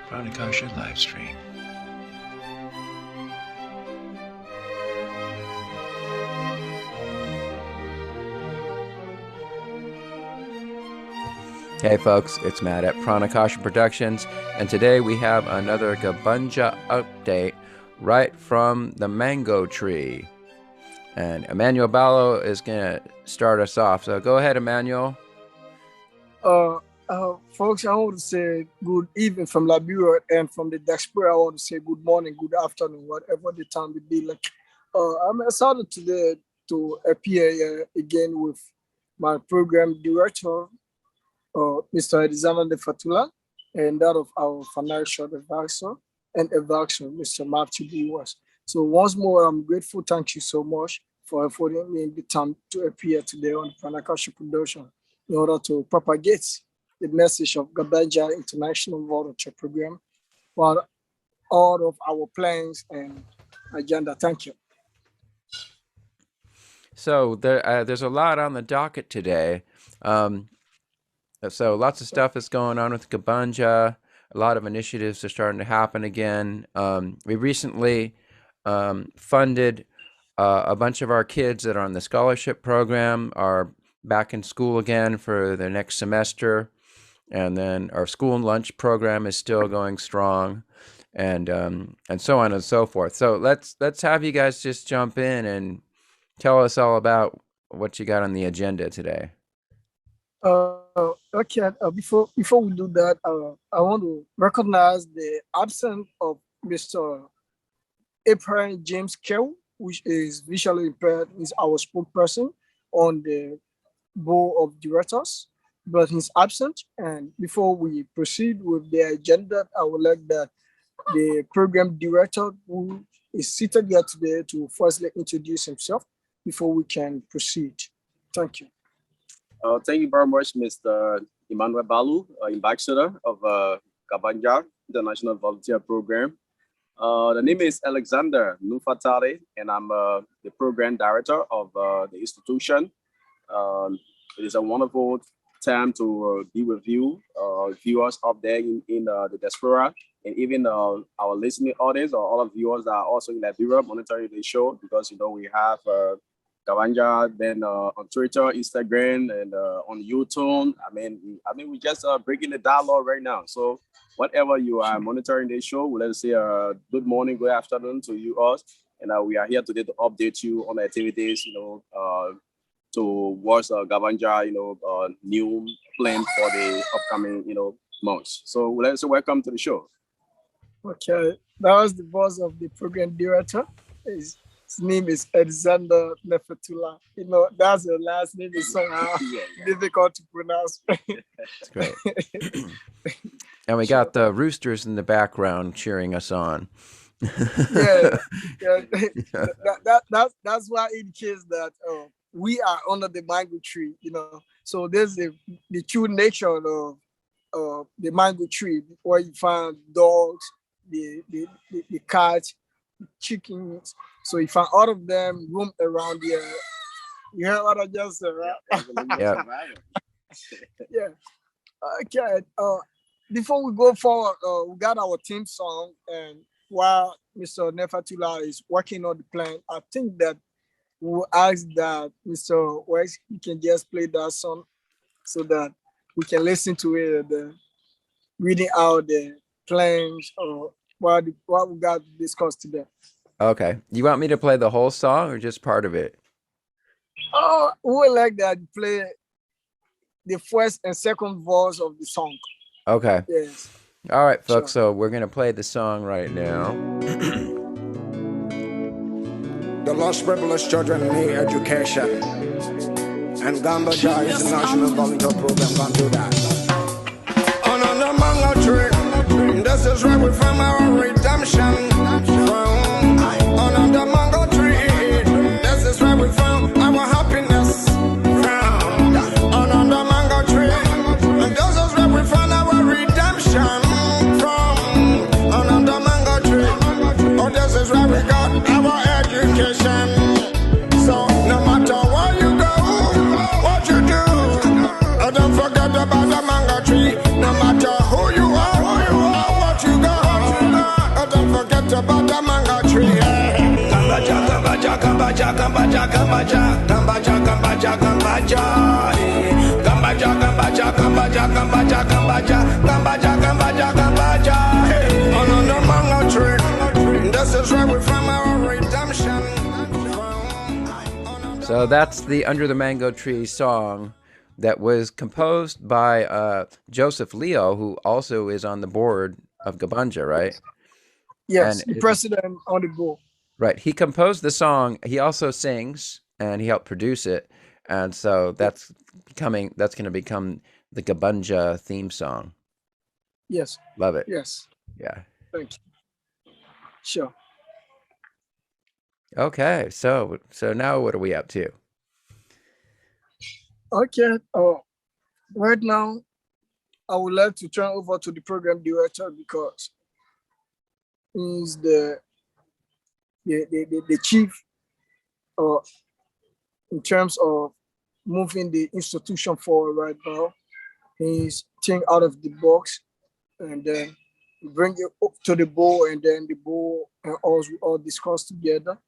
Pranakasha live stream. Hey folks, it's Matt at Pranakasha Productions, and today we have another Gabanja update right from the mango tree. And Emmanuel Balo is going to start us off. So go ahead, Emmanuel. Folks, I want to say good evening from Liberia, and from the diaspora, I want to say good morning, good afternoon, whatever the time it be. Like, I'm excited today to appear again with my program director, Mr. Alexander Nufeatalai, and that of our financial advisor, Mr. Matthew B. Weiss. So once more, I'm grateful. Thank you so much for affording me the time to appear today on Pranakasha Productions in order to propagate the message of Gabanja International Volunteer Program for all of our plans and agenda. Thank you. So there's a lot on the docket today. So lots of stuff is going on with Gabanja. A lot of initiatives are starting to happen again. We recently funded a bunch of our kids that are on the scholarship program are back in school again for their next semester. And then our school and lunch program is still going strong, and so on and so forth. So let's have you guys just jump in and tell us all about what you got on the agenda today. Okay. Before we do that, I want to recognize the absence of Mr. Abraham James Kell, which is visually impaired. He's our spokesperson on the board of directors, but he's absent. And before we proceed with the agenda, I would like that the program director, who is seated here today, to firstly introduce himself before we can proceed. Thank you. Thank you very much, Mr. Emmanuel Balo, ambassador of Gabanja International Volunteer Program. The name is Alexander Nufeatalai, and I'm the program director of the institution. It is a wonderful time to be with you, viewers up there in the diaspora, and even our listening audience, or all of viewers that are also in Liberia monitoring the show, because we have Gabanja then on Twitter, Instagram, and on YouTube. I mean, we just breaking the dialogue right now. So whatever you are monitoring the show, let's say good morning, good afternoon to you all, and we are here today to update you on the activities, to watch Gabanja, new plan for the upcoming, months. So let's welcome to the show. Okay, that was the voice of the program director. His name is Alexander Nufeatalai. That's the last name is somehow difficult to pronounce. That's great. And we got the roosters in the background cheering us on. yeah. That's why it indicates that we are under the mango tree, So there's the true nature of the mango tree, where you find dogs, the cats, the chickens. So you find all of them roam around here. You heard what I just said, right? Yeah. Yeah. Okay. Before we go forward, we got our theme song, and while Mr. Nufeatalai is working on the plan, I think that we'll ask that Mr. Weiss, you can just play that song so that we can listen to it, reading out the plans or what we got to discuss today. Okay. You want me to play the whole song or just part of it? Oh, we would like that you play the first and second verse of the song. Okay. Yes. All right, folks. Sure. So we're going to play the song right now. The lost privileged children need education, and Gambanja International Volunteer Program can do that. On the mango tree, this is where we find our redemption. On the mango tree, this is where we found our happiness. On the mango tree, and this is where we found our redemption. On the mango tree, oh, this is where we got our education. So no matter where you go, what you do, don't forget about the mango tree. No matter who you are, what you got. Gambaja, Gambaja, Gambaja, Gambaja, Gambaja, Gambaja, Gambaja, Gambaja, Gambaja, Gambaja, Gambaja, Gambaja, Gambaja, Gambaja, on the mango tree. This is where we find our redemption. So that's the Under the Mango Tree song that was composed by Joseph Leo, who also is on the board of Gabanja, right? Yes, And the president on the board. right. He composed the song. He also sings and he helped produce it. And so that's going to become the Gabanja theme song. Yes. Love it. Yes. Yeah. Thank you. Sure. Okay. So now what are we up to? Okay. Right now, I would like to turn over to the program director because he's the chief in terms of moving the institution forward right now. He's thinking out of the box and then bring it up to the board, and then the board and us we all discuss together.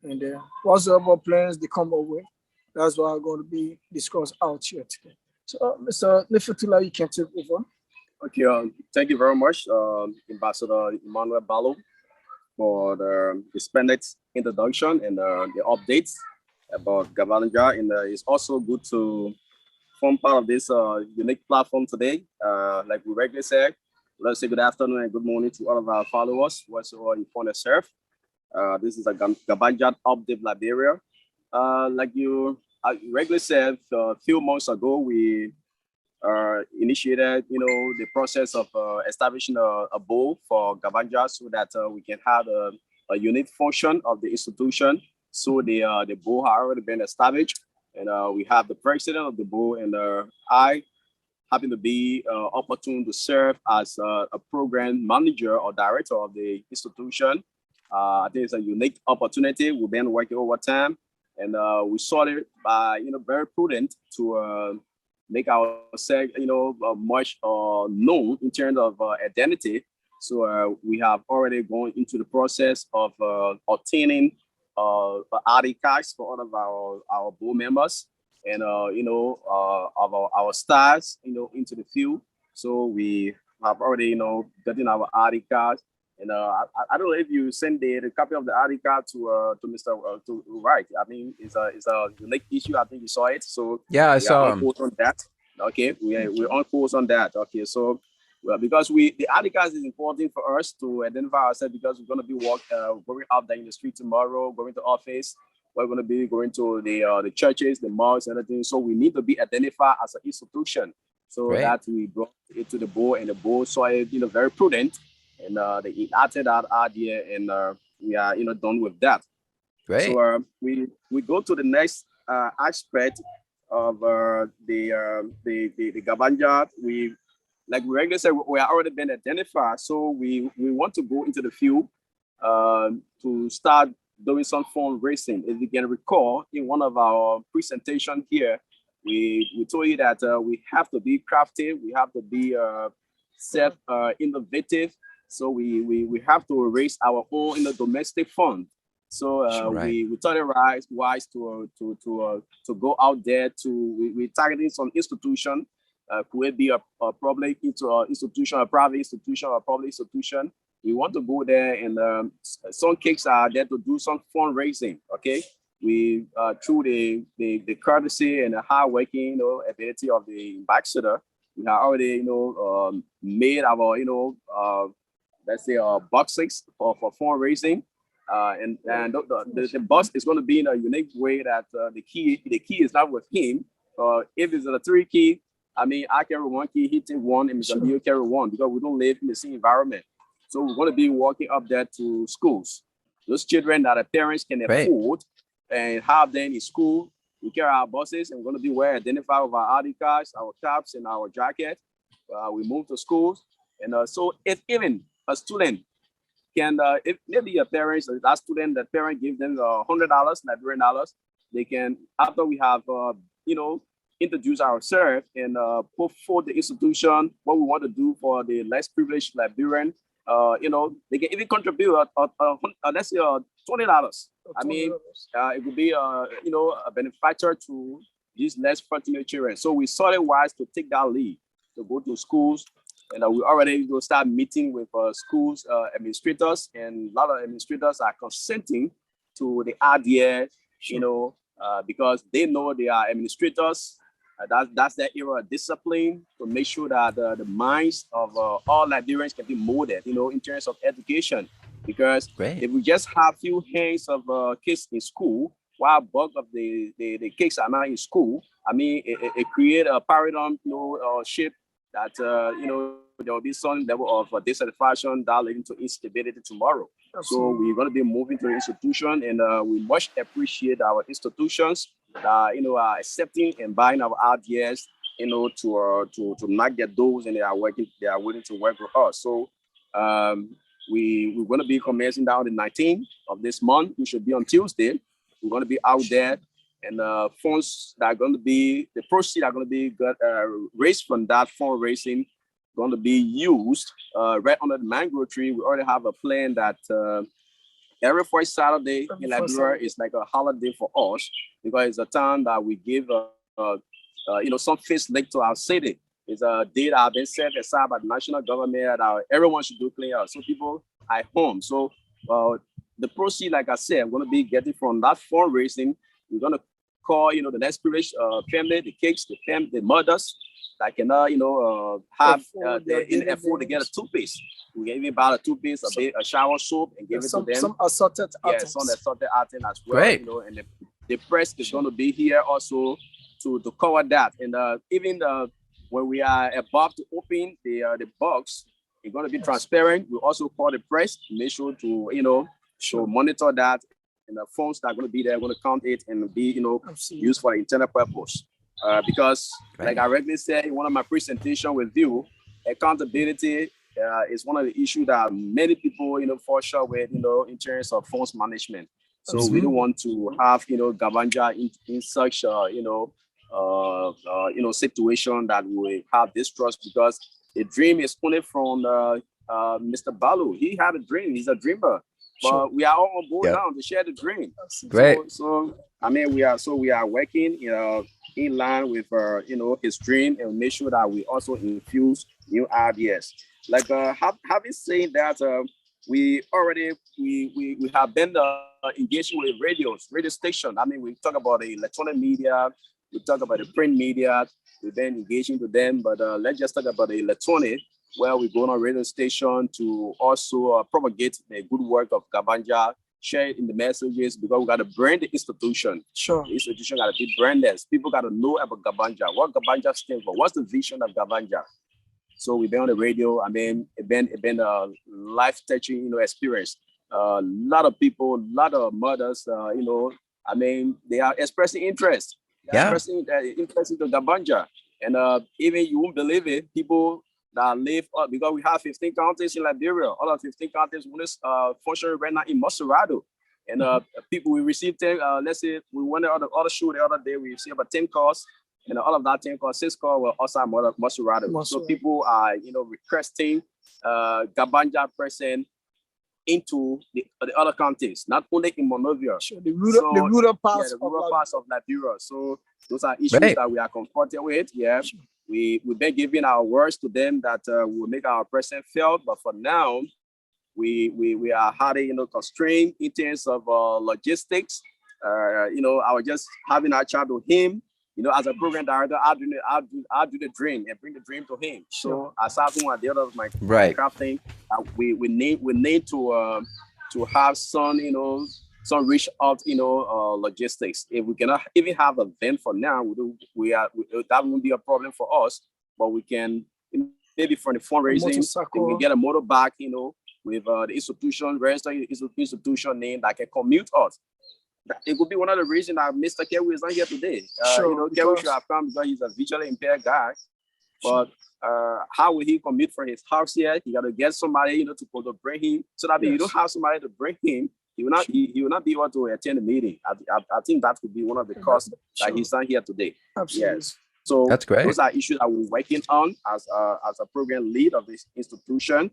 And then whatever plans they come up with, that's what are going to be discussed out here today. So, Mr. Nufeatalai, you can take over. Okay, thank you very much, Ambassador Emmanuel Balo, for the splendid introduction and the updates about Gabanja. And it's also good to form part of this unique platform today. Like we regularly say, let's say good afternoon and good morning to all of our followers, whatsoever you want to serve. This is a Gabanja update Liberia. Like you regularly said, a few months ago, we initiated, the process of establishing a board for Gabanja so that we can have a unique function of the institution. So the board has already been established, and we have the president of the board, and I happen to be opportune to serve as a program manager or director of the institution. I think it's a unique opportunity. We've been working over time, and we saw it by very prudent to make ourselves much known in terms of identity. So we have already gone into the process of obtaining ID cards for all of our board members, and our stars into the field. So we have already gotten our ID cards. And I don't know if you send the copy of the ID card to Mr. To Wright. I mean, it's a unique issue. I think you saw it. So Yeah, I saw him. On that. Okay, we're on course on that. Okay, so because the ID card is important for us to identify ourselves, because we're going to be going out there in the street tomorrow, going to office. We're going to be going to the churches, the mosques, and everything. So we need to be identified as an institution. So Great. that we brought it to the board, and the board saw it, very prudent. And they enacted that idea, and we are done with that. Great. So we go to the next aspect of the Gabanja. We regularly said, we are already been identified, so we want to go into the field to start doing some fundraising. If you can recall, in one of our presentations here, we told you that we have to be crafty, we have to be self innovative. So we have to raise our own domestic fund. So Right. we thought it wise to go out there we targeting some institution. Could it be a public institution, a private institution, or a public institution? We want to go there, and some cakes are there to do some fundraising. Okay, we through the courtesy and the hard working ability of the ambassador, we have already made our let's say boxes for fundraising, and the box is going to be in a unique way that the key is not with him. If it's a 3 key, I mean, I carry 1 key, he take 1, and Mr. Leo carry 1, because we don't live in the same environment. So we're going to be walking up there to schools. Those children that the parents can afford and have them in school, we carry our buses, and we're going to be well identified with our ID cards, our caps, and our jacket. We move to schools, and so if even a student can, if maybe a parent, that student, that parent give them $100, $9, they can, after we have, introduce ourselves and put forth the institution, what we want to do for the less privileged Liberian, they can even contribute, let's say, $20. I mean, $20. it would be a benefactor to these less fortunate children. So we saw it wise to take that lead, to go to schools, and we already go start meeting with schools administrators, and a lot of administrators are consenting to the idea, because they know they are administrators. That's their area of discipline, to make sure that the minds of all Liberians can be molded, in terms of education. Because if we just have few hands of kids in school, while bulk of the kids are not in school, I mean, it create a paradigm, shift that there will be some level of dissatisfaction that leading to instability tomorrow. Absolutely. So we're going to be moving to the institution, and we much appreciate our institutions that are accepting and buying our ideas, to knock their doors, and they are willing to work with us. So we're going to be commencing down the 19th of this month. We should be on Tuesday. We're going to be out there, and funds that are going to be, the proceeds are going to be raised from that fundraising, going to be used right under the mangrove tree. We already have a plan that every first Saturday in Liberia is like a holiday for us, because it's a time that we give some face link to our city. It's a day that has been set aside by the national government that everyone should do clean up, so people are home. So the proceeds, like I said, I'm going to be getting from that fundraising. We're going to call, the next privileged family, the kids, the mothers that cannot, have afford to get a toothpaste. We can even buy a toothpaste, a shower soap, and give it to them. Some assorted items. Some assorted items as well. Great. And the press is going to be here also to cover that. And even when we are about to open the box, it's going to be transparent. We also call the press to make sure to, to monitor that, and the funds that are going to be there, going to count it and be, used for internal purpose. Because, like I regularly said in one of my presentations with you, accountability is one of the issues that many people, fall short with, in terms of funds management. So we don't want to have, Gabanja in such, situation that we have distrust, because the dream is only from Mr. Balo. He had a dream. He's a dreamer. But we are all on board now to share the dream. Great. So I mean, we are working, in line with his dream, and make sure that we also infuse new ideas. Like having said that, we have been engaging with radio station. I mean, we talk about the electronic media, we talk about the print media. We've been engaging with them, but let's just talk about the electronic, where we go on a radio station to also propagate the good work of Gabanja, share it in the messages, because we got to brand the institution. Sure. The institution got to be branded. People got to know about Gabanja, what Gabanja stands for, what's the vision of Gabanja. So we've been on the radio. I mean, it's been a life-touching, experience. A lot of people, a lot of mothers, I mean, they are expressing interest. Expressing interest into Gabanja. And even you won't believe it, people that live, because we have 15 counties in Liberia, all of 15 counties functioning right now in Maserado. And people, we received 10, let's say we went on the other show the other day, we received about 10 calls, and all of that 10 calls, 6 calls were outside Maserado. So people are, requesting Gabanja person into the other counties, not only in Monrovia. Sure. The rural parts of Liberia. So those are issues that we are confronted with. Yeah. Sure. We've been giving our words to them that will make our presence felt, but for now, we are highly constrained in terms of logistics. I was just having a chat with him. As a program director, I'll do the dream and bring the dream to him. Sure. So aside from the other of my crafting, we need to have some some reach out logistics. If we cannot even have a van for now, that won't be a problem for us. But we can maybe for the fundraising, we can get a motorbike, with the institution, registered institution name that can commute us. It could be one of the reasons that Mr. Kerry is not here today. Kerry should have come because he's a visually impaired guy. But how will he commute from his house here? He got to get somebody, to bring him. So that you don't have somebody to bring him, he will not be able to attend the meeting. I think that could be one of the causes that he's not here today. Absolutely. Yes. So that's great. Those are issues that we're working on as a program lead of this institution.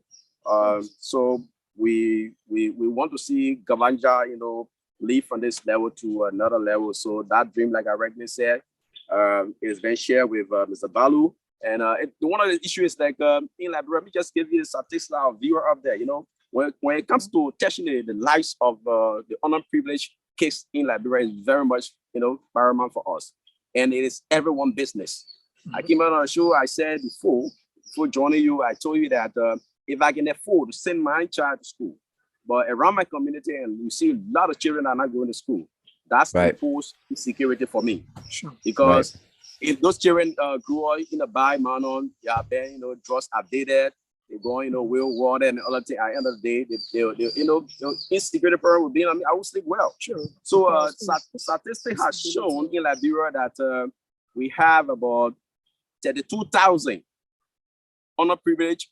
So we want to see Gabanja, lead from this level to another level. So that dream, like I regularly said, is been shared with Mr. Balo. And one of the issues is like in Liberia, let me just give you a statistics of viewer up there. When it comes to touching the lives of the underprivileged kids in Liberia, is very much paramount for us, and it is everyone's business. I came out on the show. I said before joining you, I told you that if I can afford to send my child to school, but around my community, and you see a lot of children are not going to school, that's the post insecurity for me, because. If those children grew up in a bad manner, drugs updated, they're going, will water and other things. At the end of the day, they insecurity problem will be. I mean, I will sleep well. Sure. So, statistics has shown in Liberia that we have about 32,000 underprivileged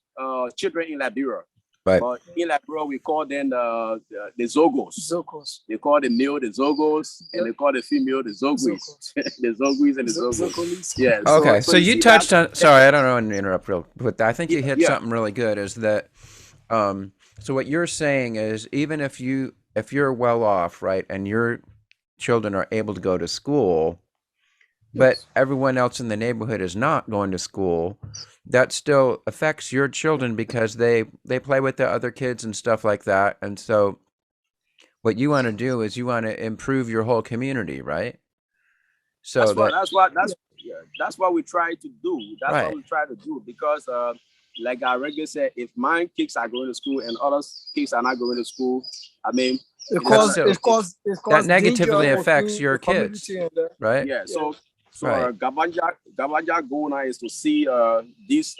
children in Liberia. Right. But in Liberia, we call them the Zogos. Zogos. They call the male the Zogos, and they call the female the Zoguis. The Zoguis and the Zogos. Yeah. Okay. So you touched on. Sorry, I don't want to interrupt real, but I think you hit something really good. Is that so? What you're saying is, even if you're well off, right, and your children are able to go to school, but everyone else in the neighborhood is not going to school, that still affects your children because they play with the other kids and stuff like that. And so what you want to do is you want to improve your whole community, right? So that's what we try to do. That's what we try to do, because like I regularly said, if my kids are going to school and other kids are not going to school, I mean, that negatively affects your kids, right? Yeah. So Gabanja goal now is to see these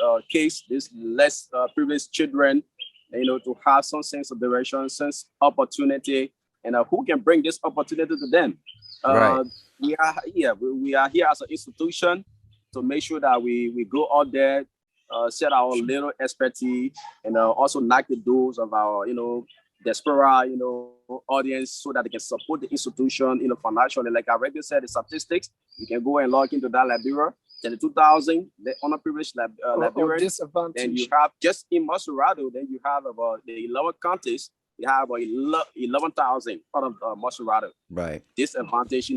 less privileged children, to have some sense of direction, sense opportunity, and who can bring this opportunity to them. We are here as an institution to make sure that we go out there, set our little expertise, and also knock the doors of our diaspora audience, so that they can support the institution financially. Like I already said, the statistics, you can go and log into that Liberia, 32,000 the underprivileged Liberians, and you have just in Masurado, then you have about the 11 counties, you have about 11,000 out of Masurado. Right. Disadvantaged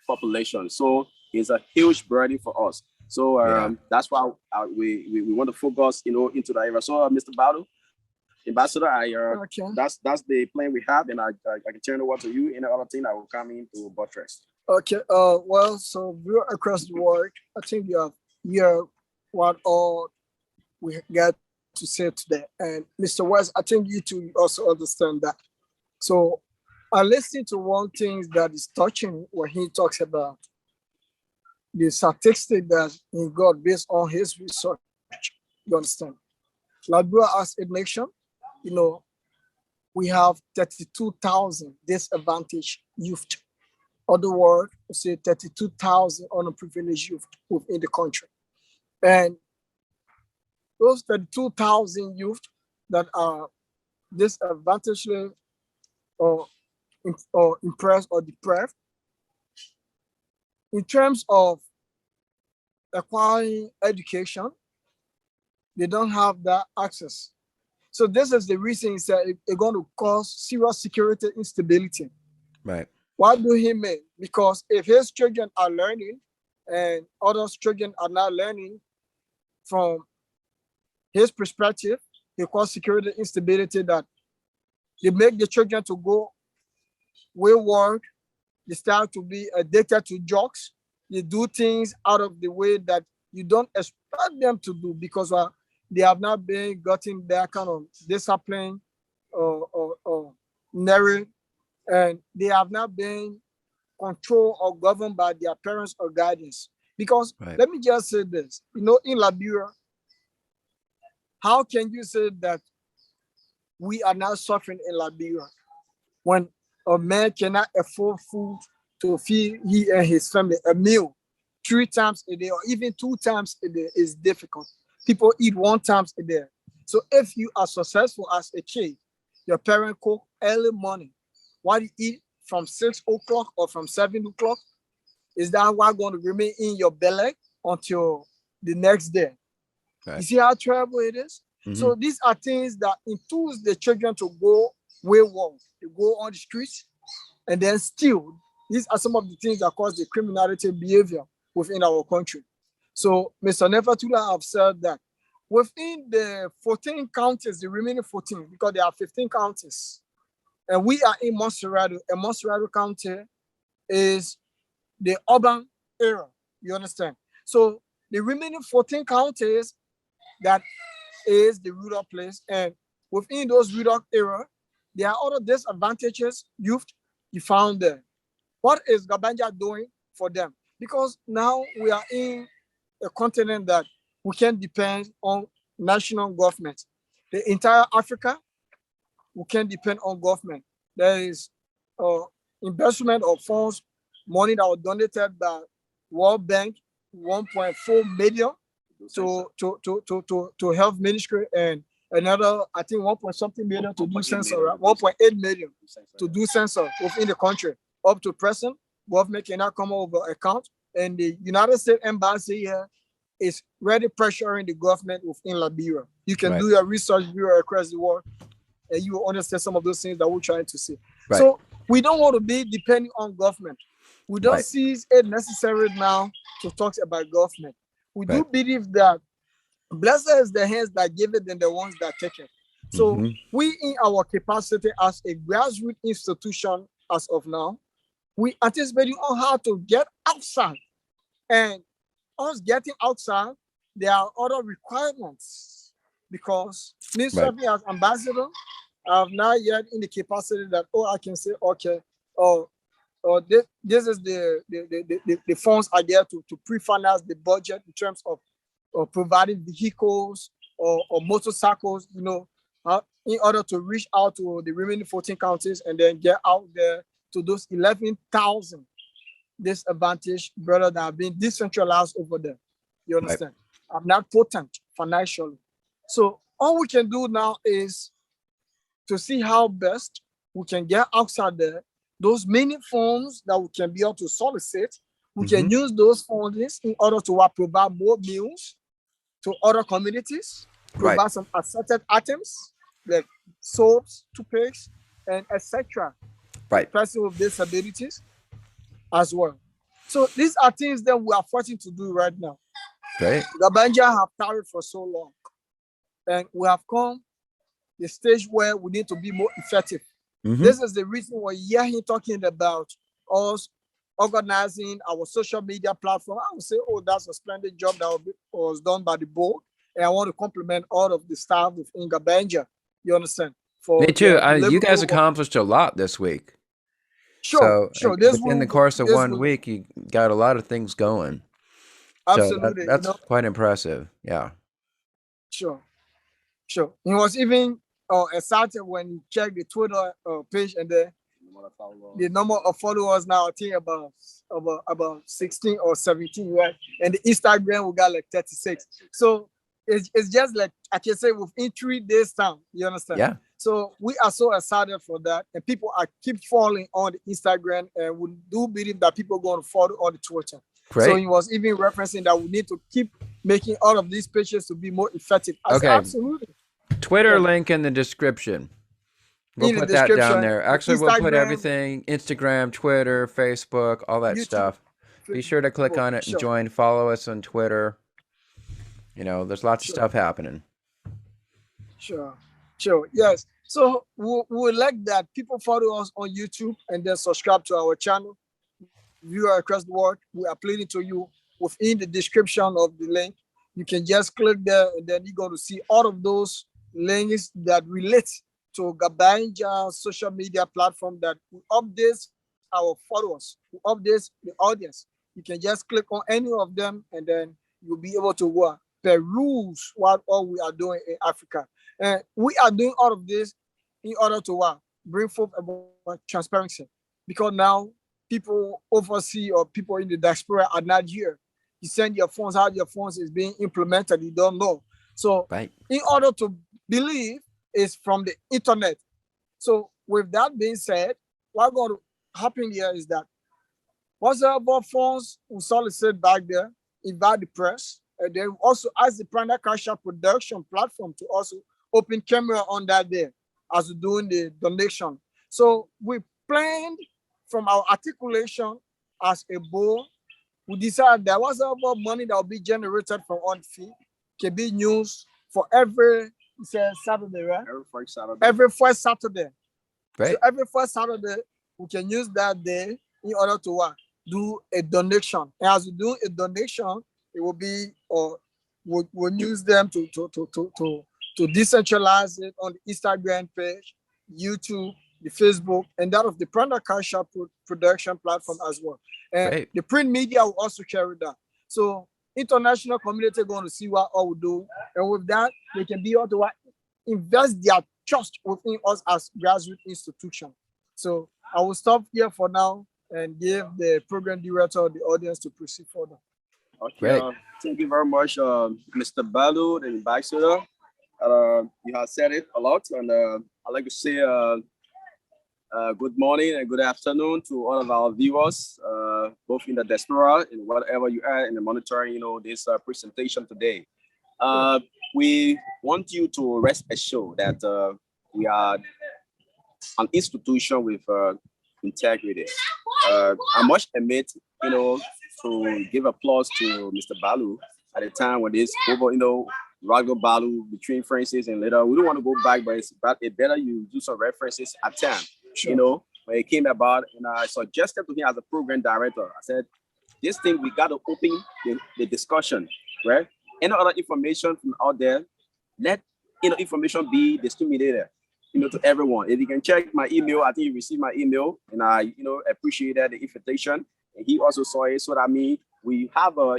population. So it's a huge burden for us. So that's why we want to focus into that area. So Mr. Balo, Ambassador, that's the plan we have, and I can turn it over to you. Any other thing I will come into buttress. Okay. Well, so we're across the world. I think you have what all we got to say today. And Mr. Weiss, I think you two also understand that. So I listened to one thing that is touching when he talks about the statistic that he got based on his research. You understand? Liberia as a nation, we have 32,000 disadvantaged youth. Other word, we say 32,000 underprivileged youth within the country. And those 32,000 youth that are disadvantaged or impressed or deprived, in terms of acquiring education, they don't have that access. So this is the reason that it's going to cause serious security instability. Right. What do he mean? Because if his children are learning and other children are not learning, from his perspective, it causes security instability, that they make the children to go wayward, they start to be addicted to drugs, they do things out of the way that you don't expect them to do, because they have not been gotten that kind of discipline or narrow, and they have not been controlled or governed by their parents or guardians. Because let me just say this, in Liberia, how can you say that we are not suffering in Liberia when a man cannot afford food to feed he and his family, a meal 3 times a day or even 2 times a day is difficult. People eat 1 time a day. So if you are successful as a kid, your parent cook early morning, what you eat from 6 o'clock or from 7 o'clock, is that what going to remain in your belly until the next day? You see how terrible it is? So these are things that induce the children to go wayward, to go on the streets and then steal. These are some of the things that cause the criminality behavior within our country. So Mr. Nufeatalai have said that within the 14 counties, the remaining 14, because there are 15 counties, and we are in Monserrado, and Monserrado County is the urban area, you understand? So the remaining 14 counties, that is the rural place, and within those rural areas, there are other disadvantages youth you found there. What is Gabanja doing for them? Because now we are in a continent that we can depend on national government. The entire Africa, we can depend on government. There is investment of funds, money that was donated by World Bank, 1.4 million to health ministry, and another, I think 1 point something million to do census, 1.8 million to do census within the country. Up to present, government cannot come over account, and the United States Embassy here is really pressuring the government within Liberia. You can do your research bureau across the world, and you will understand some of those things that we're trying to see. So we don't want to be depending on government. We don't see it necessary now to talk about government. We do believe that blessed is the hands that give it than the ones that take it. So we, in our capacity as a grassroots institution as of now, we anticipating on how to get outside. And us getting outside, there are other requirements, because me serving as ambassador, I have not yet in the capacity that, I can say, okay, this is the funds I get to pre-finance the budget in terms of providing vehicles or motorcycles, in order to reach out to the remaining 14 counties and then get out there to those 11,000 disadvantaged brothers that have been decentralized over there. You understand? I'm not potent financially. So all we can do now is to see how best we can get outside there, those many funds that we can be able to solicit. We can use those funds in order to provide more meals to other communities, provide some assorted items like soaps, toothpaste, and etc. Person with disabilities as well. So these are things that we are fighting to do right now. Gabanja have tarried for so long, and we have come the stage where we need to be more effective. This is the reason why you hear him talking about us organizing our social media platform. I would say, that's a splendid job that was done by the board, and I want to compliment all of the staff within Gabanja. You understand? Me too. You guys accomplished a lot this week. Sure. Within the course of 1 week, you got a lot of things going. Absolutely. So that's quite impressive. Yeah. Sure. He was even excited when he checked the Twitter page, and the number of followers now, I think about 16 or 17, right? And the Instagram, we got like 36. So it's just like, I can say within 3 days time, you understand? Yeah. So we are so excited for that, and people are keep following on the Instagram, and we do believe that people are going to follow on the Twitter. So he was even referencing that we need to keep making all of these pages to be more effective. Absolutely. Twitter link in the description. We'll put that down there. Actually, we'll put everything: Instagram, Twitter, Facebook, all that stuff. Be sure to click on it and join. Follow us on Twitter. There's lots of stuff happening. Sure. Yes. So we would like that people follow us on YouTube and then subscribe to our channel. Viewer across the world, we are pleading to you within the description of the link. You can just click there, and then you're going to see all of those links that relate to Gabanja social media platform that we update our followers, we update the audience. You can just click on any of them, and then you'll be able to peruse what all we are doing in Africa. And we are doing all of this in order to bring forth about transparency, because now people overseas or people in the diaspora are not here. You send your funds, how your funds is being implemented, you don't know. So in order to believe, is from the internet. So with that being said, what's going to happen here is that whatever funds we solicit back there, invite the press, They also asked the Pranakasha Production platform to also open camera on that day as doing the donation. So we planned from our articulation as a board. We decided there was about money that will be generated from on fee can be used for every Saturday, right? Every first Saturday. Right. So every first Saturday, we can use that day in order to what? Do a donation. And as we do a donation, it will be, we'll use them to decentralize it on the Instagram page, YouTube, the Facebook, and that of the Pranakasha production platform as well. And right. the print media will also carry that. So international community going to see what all we do. And with that, they can be able to invest their trust within us as grassroots institution. So I will stop here for now and give the program director the audience to proceed further. Okay, thank you very much, Mr. Balo, the ambassador. You have said it a lot, and I'd like to say good morning and good afternoon to all of our viewers, both in the diaspora and whatever you are in the monitoring, this presentation today. We want you to rest assured that we are an institution with integrity. I must admit, to give applause to Mr. Balo at the time when this over, RODRIGO Balo between Francis and later. We don't want to go back, but it's better you do some references at time. Sure. When it came about, and I suggested to him as a program director, I said, this thing, we got to open the discussion, right? Any other information from out there, let information be disseminated, to everyone. If you can check my email, I think you received my email, and I, appreciated the invitation. And he also saw it, so that we have a,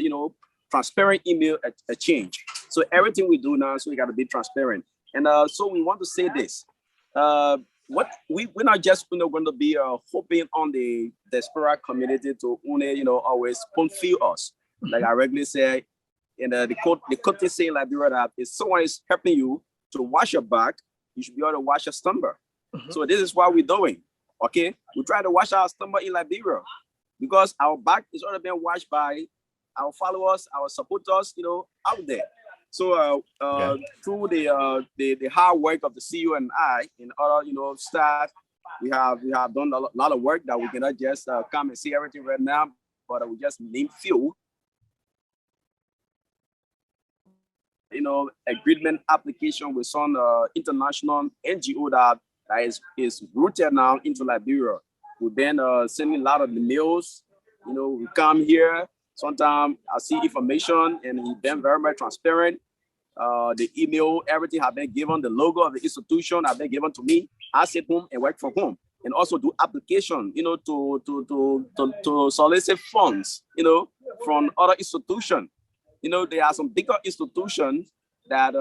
transparent email exchange. So everything we do now, so we got to be transparent. And so we want to say this. What we're not just going to be hoping on the diaspora community to only always fulfill us. Like I regularly say, and the quote they say in Liberia that if someone is helping you to wash your back, you should be able to wash your stomach. So this is what we're doing. Okay, we try to wash our stomach in Liberia because our back is already being washed by our followers, our supporters, out there. So through the hard work of the CEO and I and other staff, we have done a lot of work that we cannot just come and see everything right now, but we just name few. Agreement application with some international NGO that is rooted now into Liberia. We've been sending a lot of the mails. We come here. Sometimes I see information, and he's been very much transparent. The email, everything have been given. The logo of the institution have been given to me. I sit home and work from home, and also do application, to solicit funds, from other institutions. There are some bigger institutions that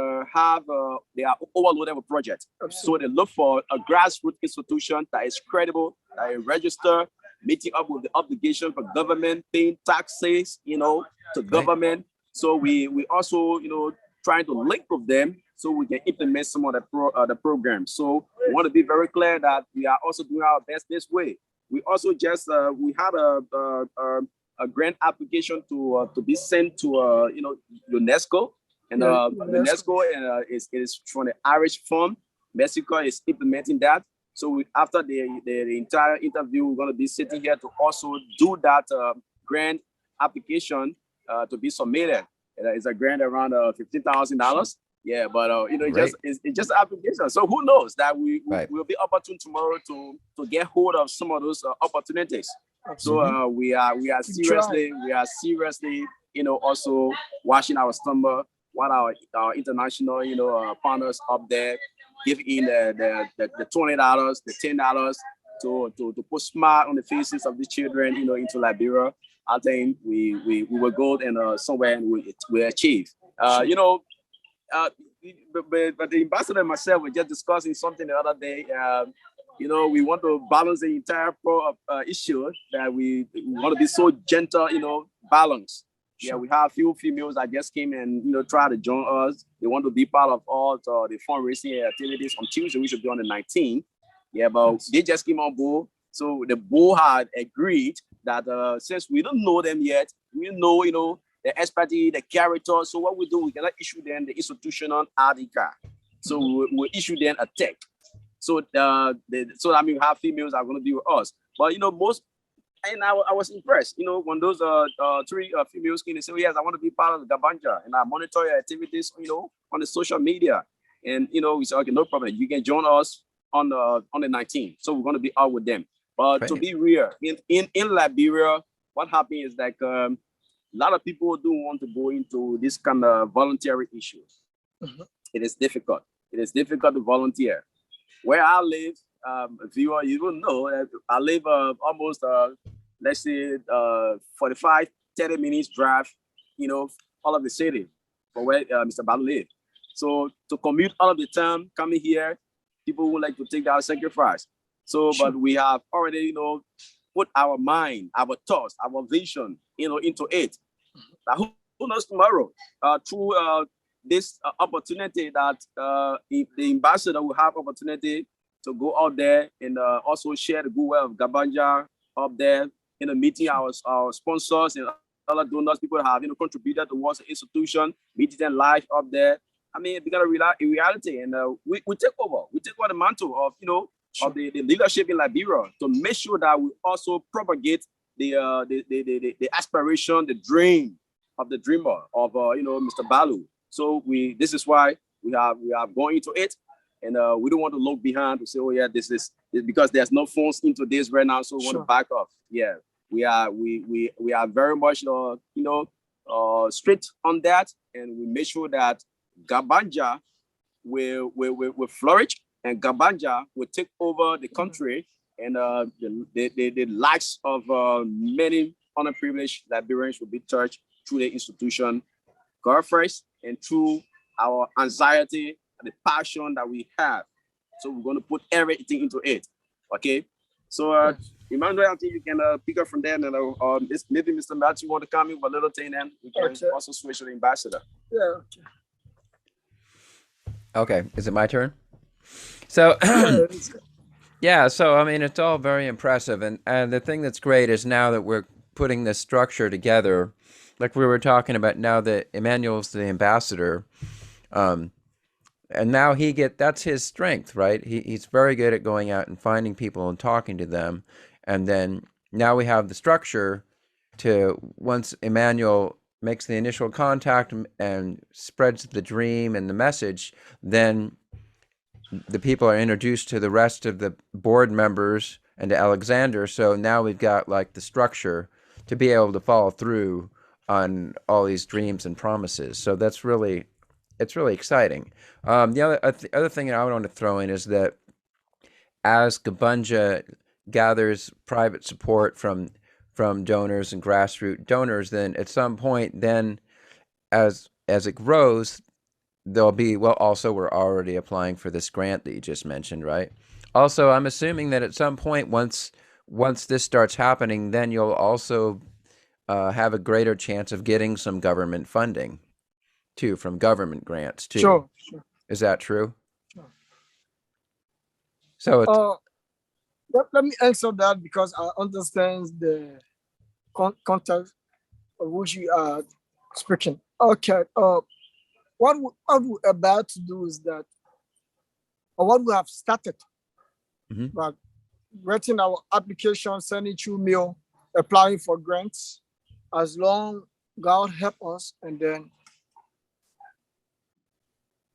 they are overloaded with projects. So they look for a grassroots institution that is credible, that is registered, meeting up with the obligation for government, paying taxes, to government. So we also, trying to link with them so we can implement some of the programs. So we want to be very clear that we are also doing our best this way. We also just we had a grant application to be sent to UNESCO, and UNESCO is from the Irish Fund. Mexico is implementing that. So after the entire interview, we're going to be sitting here to also do that grant application to be submitted. It's a grant around $15,000. Yeah, but it's just an application. So who knows that we will be opportune tomorrow to get hold of some of those opportunities. So we are seriously also washing our stomach while our international partners up there give in the $20, the $10 to put smile on the faces of the children into Liberia. I think we will go and somewhere and we achieve. But the ambassador and myself were just discussing something the other day. We want to balance the entire issue that we want to be so gentle, balanced. Yeah, we have a few females that just came and try to join us. They want to be part of all the fundraising activities on Tuesday. We should be on the 19th. Yeah, but they just came on board. So the board had agreed that since we don't know them yet, we know the expertise, the character. So what we do, we cannot issue them the institutional ID card. So we issue them a tech. So so I mean, have females are going to be with us. But you know, most, and I was impressed. You know, when those three females came and say, oh, "Yes, I want to be part of the Gabanja," and I monitor your activities, you know, on the social media. And you know, we said, "Okay, no problem. You can join us on the 19th." So we're going to be out with them. But to be real, in Liberia, what happened is like a lot of people don't want to go into this kind of voluntary issues. It is difficult. It is difficult to volunteer. Where I live, viewer, you will know, I live almost, let's say, 45, 30 minutes drive, you know, all of the city for where Mr. Balo lives. So to commute all of the time, coming here, people would like to take that sacrifice. So, but we have already, you know, put our mind, our thoughts, our vision, you know, into it. Now, who knows tomorrow, through this opportunity that if the ambassador will have opportunity to go out there and also share the good way of Gabanja up there, you know, meeting our sponsors and other donors, people have, you know, contributed towards the institution, meeting them live up there. I mean, it became a reality, and we take over. We take over the mantle of, you know, of the leadership in Liberia to make sure that we also propagate the aspiration, the dream of the dreamer of you know, Mr. Balo. So this is why we are going into it, and we don't want to look behind to say, oh yeah, this is because there's no funds into this right now, so we want to back off. Yeah, we are very much you know, strict on that, and we make sure that Gabanja will flourish, and Gabanja will take over the country, and the lives of many underprivileged Liberians will be touched through the institution, God first, and through our anxiety and the passion that we have. So we're going to put everything into it. Okay. So Emmanuel, I think you can pick up from there, and maybe Mr. Matthew want to come in with a little thing, and we can also switch to the ambassador. Yeah. Okay. Is it my turn? So yeah, so I mean, it's all very impressive, and the thing that's great is now that we're putting this structure together, like we were talking about, now that Emmanuel's the ambassador, and now that's his strength, right? He's very good at going out and finding people and talking to them, and then now we have the structure to, once Emmanuel makes the initial contact and spreads the dream and the message, then the people are introduced to the rest of the board members and to Alexander. So now we've got like the structure to be able to follow through on all these dreams and promises. So it's really exciting. The other thing that I want to throw in is that as Gabanja gathers private support from donors and grassroots donors, then at some point, then as it grows, there'll be, well, also we're already applying for this grant that you just mentioned, right? Also, I'm assuming that at some point, once this starts happening, then you'll also have a greater chance of getting some government funding too, from government grants too. Sure. Is that true? Sure. So let me answer that, because I understand the context of which you are speaking. Okay. What we're about to do is that, or what we have started, but writing our application, sending through mail, applying for grants, as long God help us, and then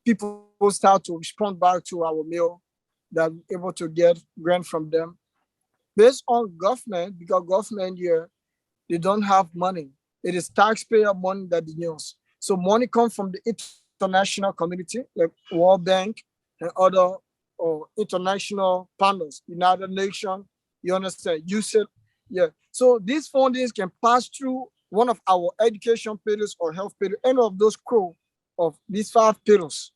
people start to respond back to our mail, that we're able to get grant from them. Based on government, because government here, they don't have money. It is taxpayer money that they use. So money comes from the international community, like World Bank and other international partners, United Nations, you understand, USAID, yeah. So these fundings can pass through one of our education pillars or health pillars, any of those core of these 5 pillars.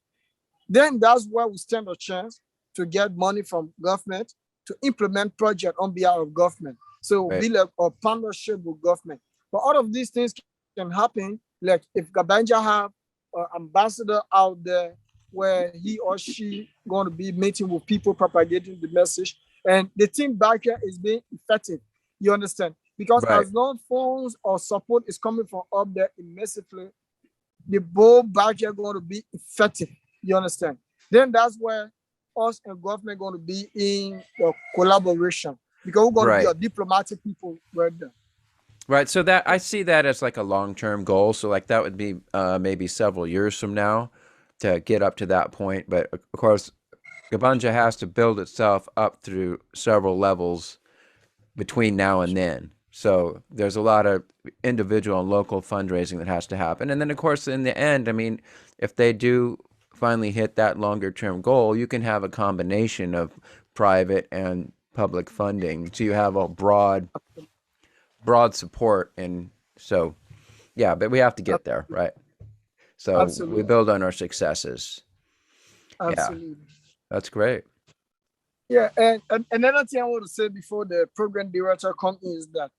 Then that's where we stand a chance to get money from government to implement project on behalf of government. So it'll be like a partnership with government. But all of these things can happen, like if Gabanja have an ambassador out there where he or she going to be meeting with people, propagating the message, and the team back here is being effective. You understand? Because Right. as long funds or support is coming from up there immensely, the whole budget going to be effective. You understand? Then that's where us and government going to be in the collaboration, because we're going to be Right. a diplomatic people right there. Right. So that I see that as like a long-term goal. So like that would be maybe several years from now to get up to that point. But of course, Gabanja has to build itself up through several levels between now and then. So there's a lot of individual and local fundraising that has to happen. And then of course in the end, I mean, if they do finally hit that longer term goal, you can have a combination of private and public funding. So you have a broad support. And so yeah, but we have to get there, right? So we Absolutely. build on our successes. Yeah, Absolutely. that's great. Yeah, and another thing I want to say before the program director comes in is that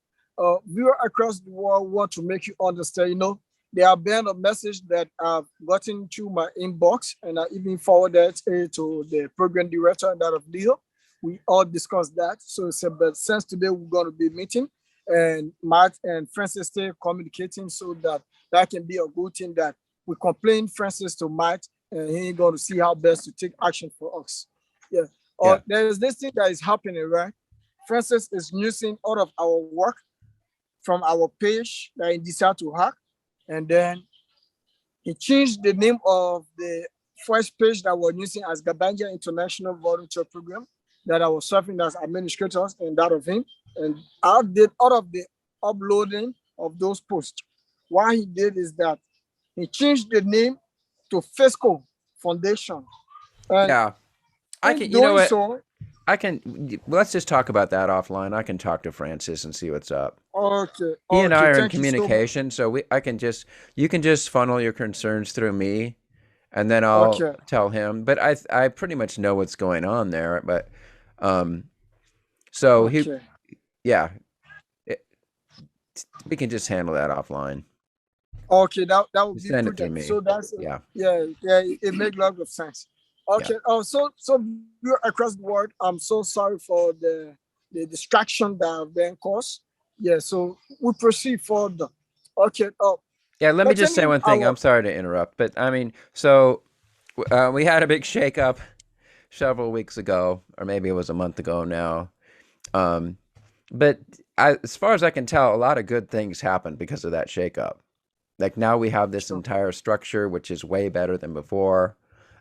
viewers across the world want to make you understand, you know, there have been a message that I've gotten through my inbox, and I even forwarded it to the program director and that of Leo. We all discussed that. So it's but since today we're going to be meeting, and Matt and Francis stay communicating so that that can be a good thing, that we complain Francis to Matt, and he's going to see how best to take action for us. Yeah. Yeah. There is this thing that is happening, right? Francis is using all of our work from our page that he decided to hack, and then he changed the name of the first page that we're using as Gabanja International Volunteer Program, that I was serving as administrators, and that of him. And I did all of the uploading of those posts. What he did is that he changed the name to FESCO Foundation. And Yeah. I in can, you know doing what? so, Let's just talk about that offline. I can talk to Francis and see what's up. okay, He and I are in thank you so much. communication, so you can just funnel your concerns through me, and then I'll Okay, tell him. But I pretty much know what's going on there. But so okay, yeah, it, we can just handle that offline. okay. That would Just be send it to prudent. me. So that's Yeah, yeah. It makes a lot of sense. yeah, Okay. So you're across the world. I'm so sorry for the distraction that have been caused. Yeah. So we proceed further. Okay. yeah. Let me just say Concerning one thing. our I'm sorry to interrupt, but I mean, so we had a big shakeup several weeks ago, or maybe it was a month ago now. But as far as I can tell, a lot of good things happened because of that shakeup. Like now we have this entire structure, which is way better than before.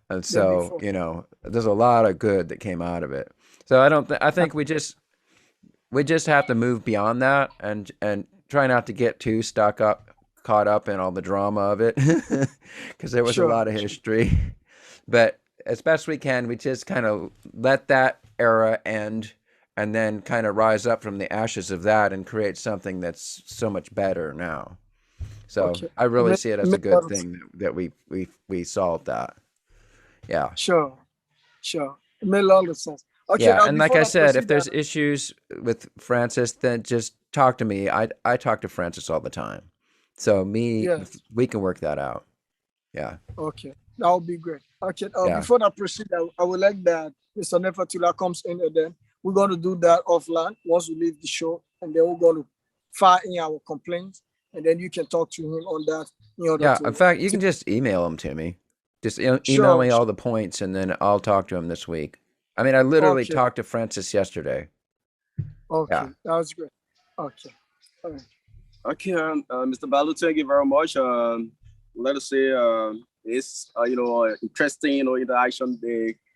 And than so, before. you know, there's a lot of good that came out of it. So I think we just have to move beyond that and try not to get too caught up in all the drama of it, because there was a Sure. lot of history. But as best we can, we just kind of let that era end and then kind of rise up from the ashes of that and create something that's so much better now. So Okay. I really Make- see it as a make good lot of- thing that we solved that. Yeah. Sure. It made a lot of sense. Okay. Yeah, Now, and like before I said, if proceed, there's issues with Francis, then just talk to me. I talk to Francis all the time. So yes. we can work that out. Yeah. Okay, that would be great. Okay, Yeah. before I proceed, I would like that Mr. Nefatula comes in, and then we're going to do that offline once we leave the show, and then we're going to fire in our complaints, and then you can talk to him on that in order Yeah. to. In fact, you can just email them to me. Just email Sure. me all the points, and then I'll talk to him this week. I mean, I literally Okay. talked to Francis yesterday. Okay, Yeah. that was great. Okay, all right. Okay, Mr. Balo, thank you very much. Let us say it's interesting interaction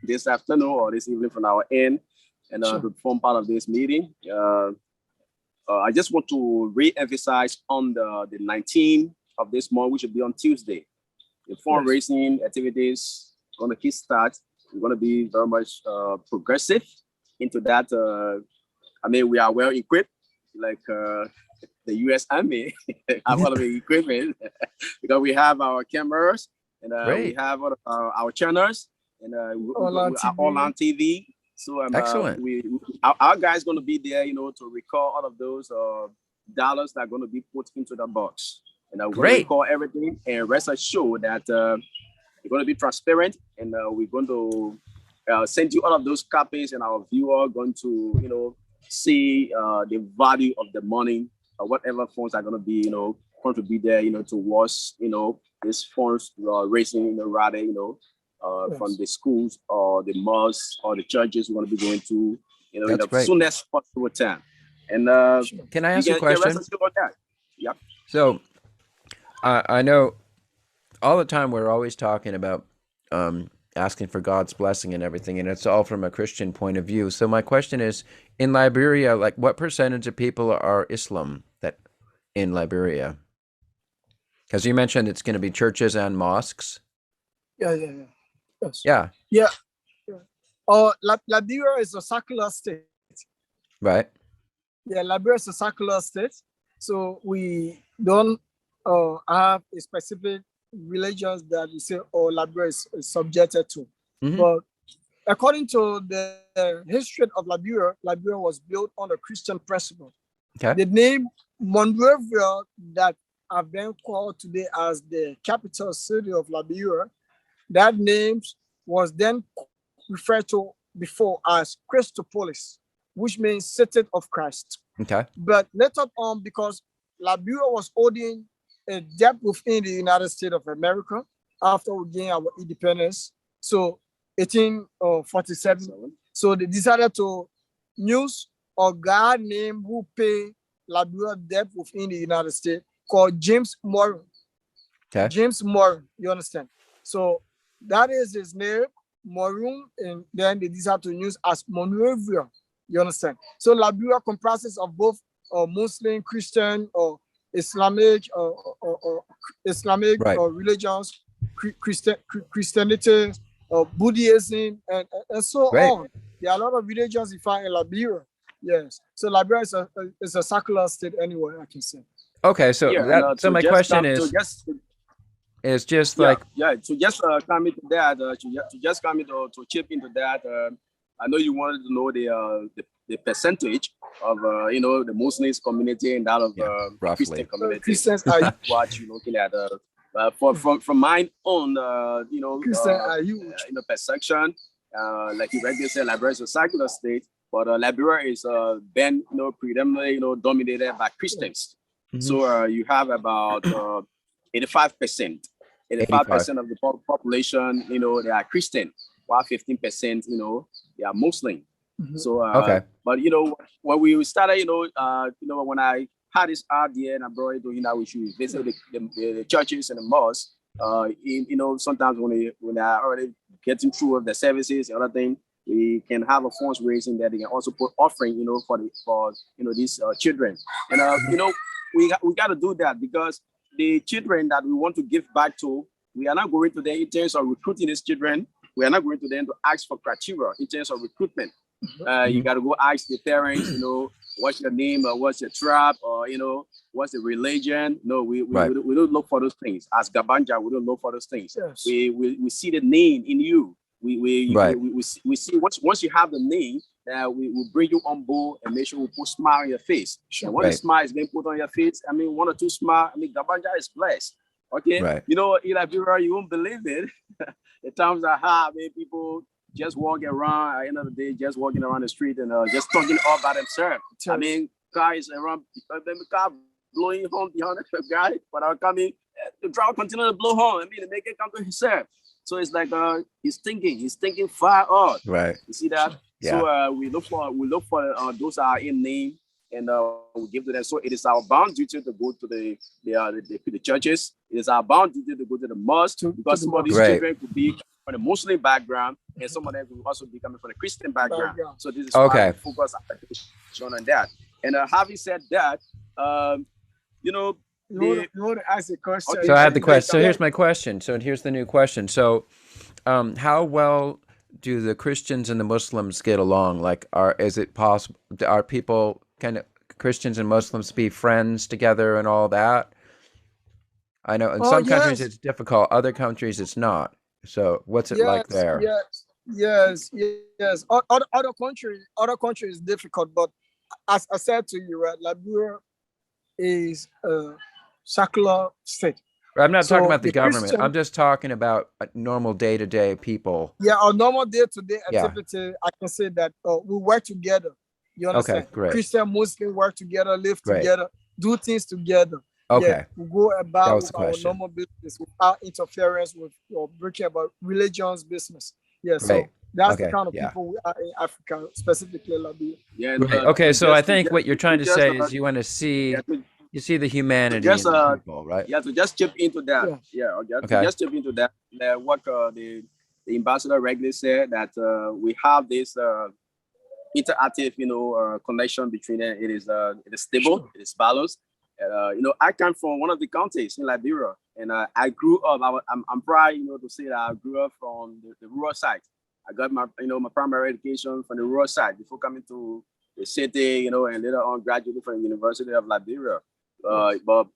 this afternoon or this evening from our end, and Sure. to form part of this meeting. I just want to re-emphasize on the 19th of this month, which will be on Tuesday. The fundraising activities going to kickstart. We're going to be very much progressive into that. I mean, we are well equipped, like the U.S. Army. have all of the equipment because we have our cameras and we Great. have our channels and All on TV. all on TV. So Excellent. our guys going to be there, to record all of those dollars that are going to be put into the box. And we're going to Great. record everything and rest assured that we're going to be transparent and we're going to send you all of those copies, and our viewer going to, see the value of the money whatever funds are going to be, contribute there, towards, this funds raising, rather, from the schools or the mosques or the churches we're going to be going to, in the soonest possible time. And can I ask you a question? Yeah. So I know all the time we're always talking about asking for God's blessing and everything, and it's all from a Christian point of view. So my question is, in Liberia, like what percentage of people are Islam that in Liberia? Because you mentioned it's going to be churches and mosques. Yes. Yeah. Liberia is a secular state. Right. Yeah, Liberia is a secular state. So we don't have a specific religions that we say, Liberia is subjected to. Mm-hmm. But according to the history of Liberia, Liberia was built on a Christian principle. Okay. The name Monrovia that have been called today as the capital city of Liberia, that name was then referred to before as Christopolis, which means city of Christ. Okay. But later on, because Liberia was holding a debt within the United States of America after we gained our independence, so 1847, so they decided to use a guy named who paid Liberia debt within the United States called James Morin. Okay. James Morin, you understand? So that is his name, Morin, and then they decided to use as Monrovia. You understand? So Liberia comprises of both Muslim, Christian, or Islamic, right. Religions, Christianity, Buddhism, and so on. There are a lot of religions you find in Liberia. Yes. So Liberia is a secular state anyway, I can say. Okay, so so my question is just like to just come into that, to just come into to chip into that. I know you wanted to know the percentage of the Muslims community and that of the Christian community. Christians are what you're looking at. From my own Christians are huge. perception, like you rightly said, Liberia is a secular state, but Liberia is been predominantly dominated by Christians. Mm-hmm. So you have about 85%. 85% of the population, they are Christian, while 15%, they are Muslim. Mm-hmm. So, but when we started, when I had this idea and I brought it to we should visit the churches and the mosques. Sometimes when they are already getting through of the services and other thing, we can have a funds raising that they can also put offering, for these children. And we got to do that because the children that we want to give back to, we are not going to them in terms of recruiting these children. We are not going to them to ask for criteria in terms of recruitment. You got to go ask the parents, what's your name, or what's your tribe, or what's the religion. No, we don't look for those things. As Gabanja, we don't look for those things. Yes. We see the name in you. We see once you have the name, we will bring you on board and make sure we put smile on your face. Sure. And when the smile is being put on your face, one or two smile, Gabanja is blessed. Okay, in Liberia, you won't believe it. The times I have, people just walking around, at the end of the day, just walking around the street and just talking all by themselves. Guys around, car blowing home behind the guy, but I'm coming, the driver continue to blow home. They make it come to himself. So it's like he's thinking far out. Right. You see that? Yeah. So we look for those are in name and we give to them. So it is our bound duty to go to the churches. It is our bound duty to go to the mosque because some of these children could be from a Muslim background and some of them will also be coming from a Christian background. So this is why we focus on that. And having said that, you want to ask a question. So I have the question. So here's my question. So here's the new question. So how well do the Christians and the Muslims get along? Like, is it possible? Are people Christians and Muslims be friends together and all that? I know in some countries it's difficult. Other countries it's not. So what's it like there? Yes. Other countries is difficult, but as I said to you, right, Liberia is a secular state. I'm not talking about the government. I'm just talking about normal day-to-day people. Yeah, our normal day-to-day activity, I can say that we work together. You understand? Okay, great. Christian, Muslim work together, live together. do things together. Okay. Yeah, we go That about was the our question. normal business without interference with or breaking about religion's business. Yeah, so Right. that's the Okay. kind of Yeah. people we are in Africa, specifically Liberia. Yeah, Great. Okay. So I think what you're trying to say is you want to see the humanity in the people, right? yeah, to just chip into that. Yeah. Yeah, okay. Okay. To just chip into that. What the ambassador regularly said that we have this interactive, connection between them. It is stable. Sure. It is balanced. I come from one of the counties in Liberia, and I grew up. I'm proud, to say that I grew up from the rural side. I got my primary education from the rural side before coming to the city, and later on graduated from the University of Liberia. But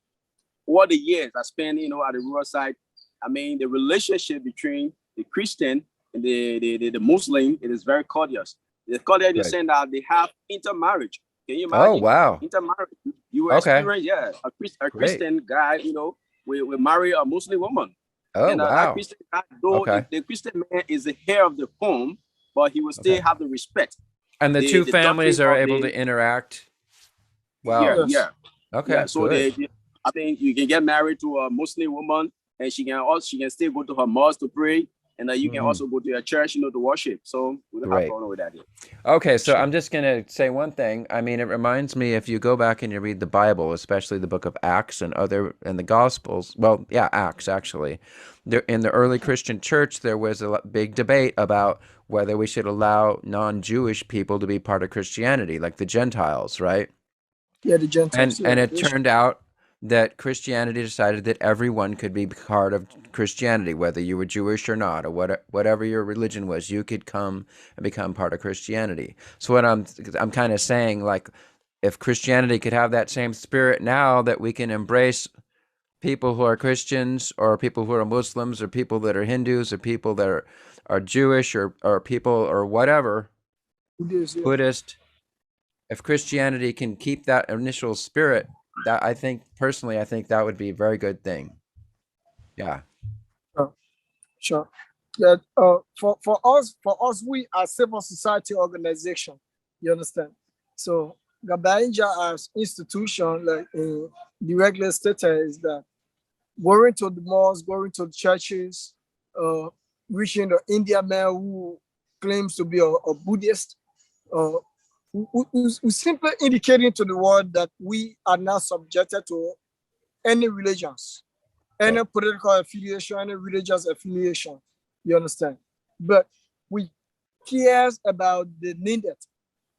all the years I spent, at the rural side, I mean, the relationship between the Christian and the Muslim, it is very cordial. The cordial in the sense that they have intermarriage. Can you imagine? Oh, wow. Intermarriage. You will experience, a Christian guy, will marry a Muslim woman. Oh, and wow. that Christian guy, though the Christian man is the head of the home, but he will still have the respect. And the two families are able to interact. Wow. Yeah. Okay. Yeah, so I think you can get married to a Muslim woman, and she can still go to her mosque to pray, and you can also go to your church, to worship. So we don't have a problem with that yet. Okay, so I'm just going to say one thing. I mean, it reminds me, if you go back and you read the Bible, especially the book of Acts and the Gospels, well, yeah, Acts actually, in the early Christian church, there was a big debate about whether we should allow non-Jewish people to be part of Christianity, like the Gentiles, right? Yeah, the Gentiles. And it turned out that Christianity decided that everyone could be part of Christianity, whether you were Jewish or not, or whatever your religion was, you could come and become part of Christianity. So what I'm kind of saying, like, if Christianity could have that same spirit now, that we can embrace people who are Christians, or people who are Muslims, or people that are Hindus, or people that are Jewish, or people or whatever, Buddhist. If Christianity can keep that initial spirit, that I think that would be a very good thing. Yeah. Sure. Yeah. For us, we are civil society organization. You understand? So Gabanja as institution, like the regular status is that going to the mosques, going to the churches, reaching the Indian man who claims to be a Buddhist, who simply indicating to the world that we are not subjected to any religions, any political affiliation, any religious affiliation. You understand? But we cares about the needed.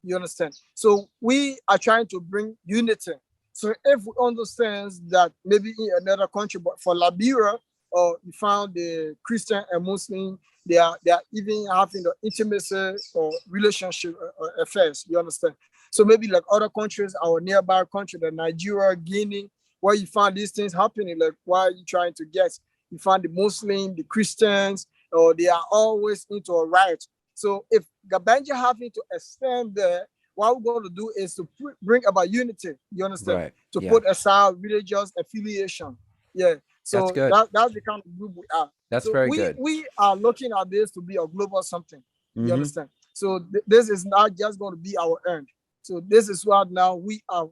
You understand? So we are trying to bring unity. So if we understand that maybe in another country, but for Liberia, you found the Christian and Muslim, they are even having the intimacy or relationship affairs. You understand? So maybe like other countries, our nearby country, the Nigeria, Guinea, where you find these things happening, like why are you trying to get? You find the Muslim, the Christians, or they are always into a riot. So if Gabanja having to extend there, what we're going to do is to bring about unity. You understand? Right. To put aside religious affiliation. Yeah. So that's the kind of group we are. That's so very good. We are looking at this to be a global something. You understand? So this is not just going to be our end. So this is what now we are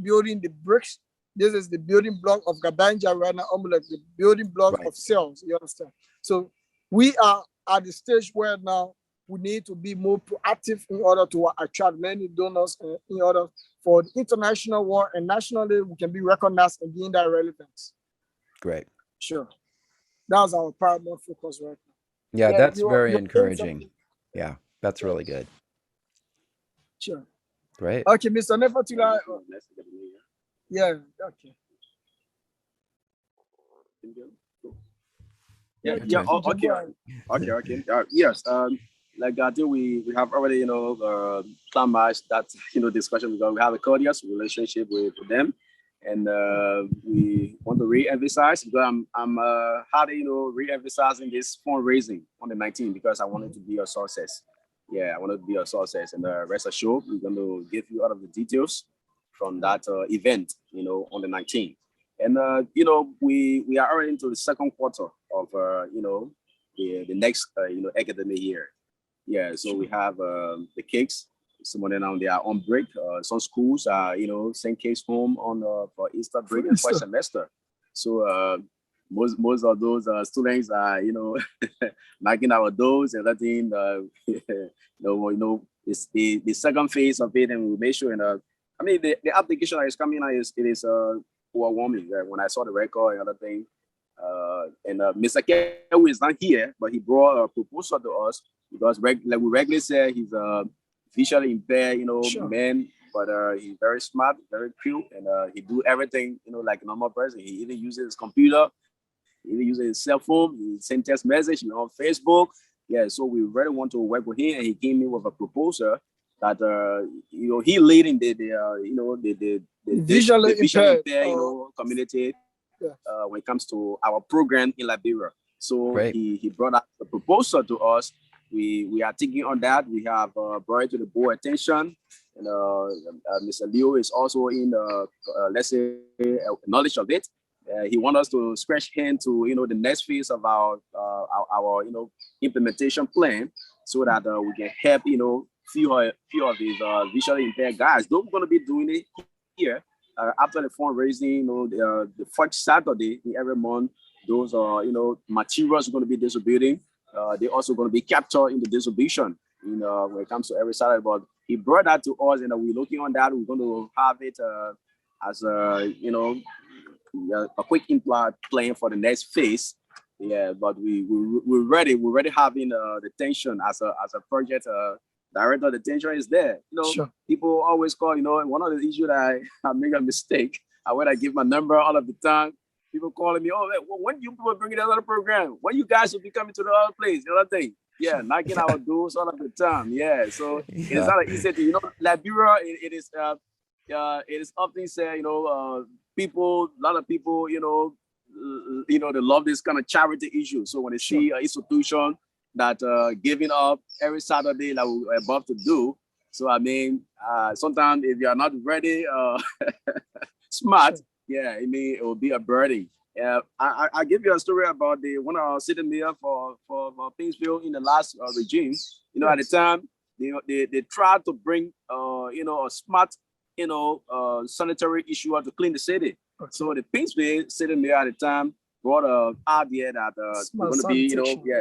building the bricks. This is the building block of Gabanja right now, like the building block of cells. You understand? So we are at the stage where now we need to be more proactive in order to attract many donors, in order for the international war and nationally we can be recognized and gain that relevance. Great. Sure. That's our paramount focus right now. Yeah, that's very encouraging. Yeah, that's really good. Sure. Great. Okay, Mr. Nufeatalai. Yeah, okay. Yeah, okay. Yes, like I think we have already, planned that, discussion. We have a cordial relationship with them. And we want to re-emphasize, because I'm hardly, re-emphasizing this fundraising on the 19th, because I want it to be a success. Yeah, I want it to be a success. And rest assured, we're going to give you all of the details from that event, on the 19th. And, we are already into the second quarter of, the next, academic year. Yeah, so we have the cakes, some of them now they are on break. Some schools are, send kids home on for Easter break and first semester. So most of those students are, knocking our doors and letting it's the second phase of it, and we make sure. And the application that is coming out is overwhelming. Right? When I saw the record and other thing, and Mr. Kewu is not here, but he brought a proposal to us because, like we regularly say, he's visually impaired, Sure. man, but he's very smart, very cute, and he do everything, like a normal person. He even uses his computer, he even uses his cell phone, he sends text message, on Facebook. Yeah, so we really want to work with him, and he came in with a proposal that he leading the Visually impaired community yeah. When it comes to our program in Liberia. So Great. he brought up a proposal to us. We are taking on that. We have brought it to the board attention, and Mr. Leo is also in let's say knowledge of it. He wants us to scratch into the next phase of our implementation plan, so that we can help few of these visually impaired guys. They're going to be doing it here after the fundraising. The first Saturday in every month. Those are materials are going to be distributing. They're also going to be captured in the distribution. When it comes to every Saturday, but he brought that to us, and we're looking on that. We're going to have it as a quick implant plan for the next phase. Yeah, but we're ready. We're already having the tension as a project director. The tension is there. Sure. People always call. One of the issues that I make a mistake. When I give my number all of the time, people calling me. Oh, when you people bring another program? When you guys will be coming to the other place? The other thing. Yeah, knocking our doors all of the time. Yeah, so it's not an easy thing. Liberia. It is often said. People. A lot of people. They love this kind of charity issue. So when they see an institution that giving up every Saturday like we're about to do, so sometimes if you are not ready, smart, it will be a burden. I give you a story about when I was sitting there for Pingsville in the last regime. At the time they tried to bring a smart sanitary issue to clean the city. So the Pingsville sitting there at the time brought an idea that we're going to be,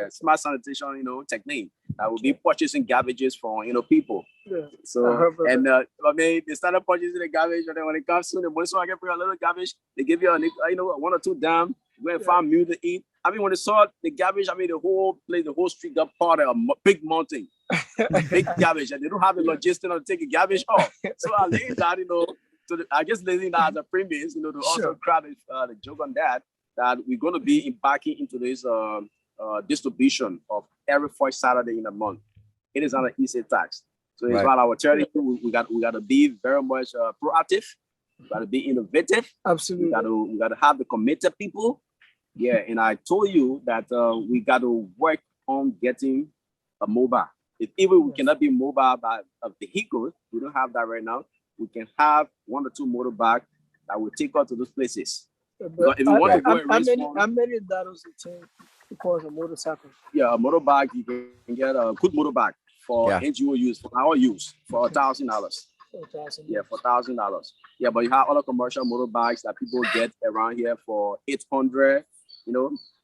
smart sanitation, technique that will be purchasing garbages from, people. Yeah. So, and they started purchasing the garbage, and then when it comes to the money, so I can bring a little garbage, they give you, 1 or 2 dime, go and find meal to eat. When they saw the garbage, the whole place, the whole street got part of a big mountain, big garbage, and they don't have the logistics to take the garbage off. So I laid that, I guess leaving that as a premise, to also crack the joke on that we're going to be embarking into this distribution of every first Saturday in a month. It is not an easy task. So it's about our charity. We got to be very much proactive. We got to be innovative. Absolutely. We got to have the committed people. Yeah, and I told you that we got to work on getting a mobile. If even we cannot be mobile by a vehicle, we don't have that right now. We can have 1 or 2 motorbikes that will take us to those places. But if you want to go and raise how many dollars it take to cause a motorcycle? Yeah, a motorbike, you can get a good motorbike for NGO use, for our use, for $1,000. $1,000. Yeah, for $1,000. Yeah, but you have other commercial motorbikes that people get around here for $800.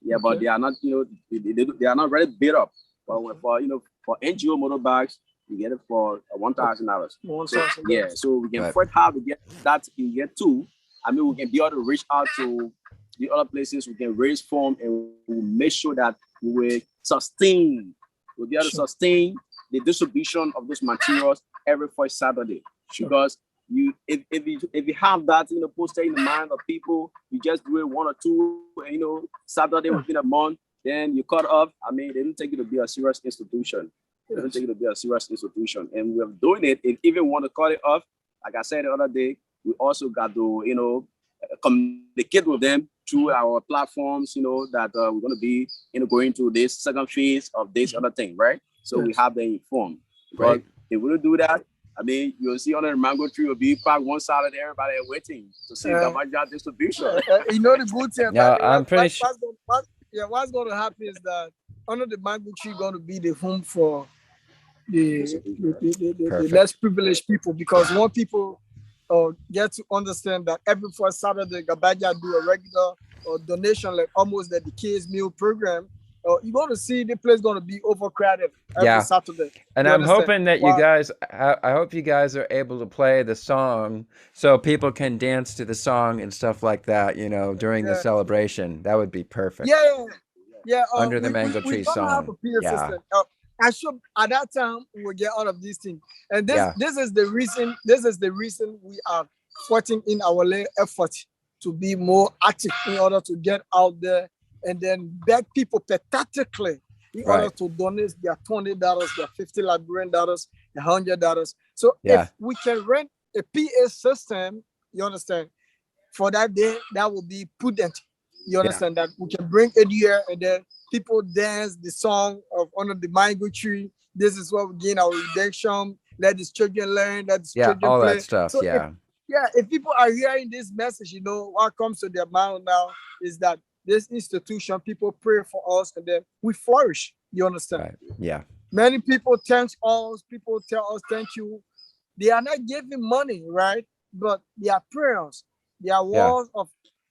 Yeah, but they are not, they are not really built up. But for NGO motorbikes, you get it for $1,000. $1,000. So we can first have to get that. You get 2. We can be able to reach out to the other places. We can raise funds, and we'll make sure that we will sustain. We'll be able to sustain the distribution of those materials every first Saturday. Because if you have that posted in the mind of people, you just do it 1 or 2 Saturday within a month, then you cut off. They don't take it to be a serious institution. They don't take it to be a serious institution, and we're doing it. If even want to cut it off, like I said the other day, we also got to, communicate with them through our platforms, that we're going to be, going to this second phase of this other thing, right? So we have them informed. But if we don't do that, you'll see under the mango tree will be packed one side and everybody waiting to see Gabanja distribution. The good thing about I'm pretty sure. What's going to happen is that under the mango tree going to be the home for the less privileged people, because more people get to understand that every first Saturday, Gabanja do a regular donation, like almost like the kids meal program. You're going to see the place going to be overcrowded every Saturday. And I'm hoping that you guys, I hope you guys are able to play the song so people can dance to the song and stuff like that, you know, during the celebration. That would be perfect. Yeah. Under the mango tree song. Have a PA system. I should at that time we will get all of these things. And this is the reason we are putting in our effort to be more active in order to get out there and then beg people pathetically in order to donate their $20, their $50 Liberian dollars, $100. So if we can rent a PA system, you understand, for that day, that will be prudent. You understand that we can bring it here and then people dance the song of under the mango tree. This is what we gain our redemption. Let these children learn. Let these children all play. That stuff. So if people are hearing this message, you know what comes to their mind now is that this institution, people pray for us and then we flourish. You understand? Right. Yeah. Many people thank us. People tell us thank you. They are not giving money, right? But their prayers, their words of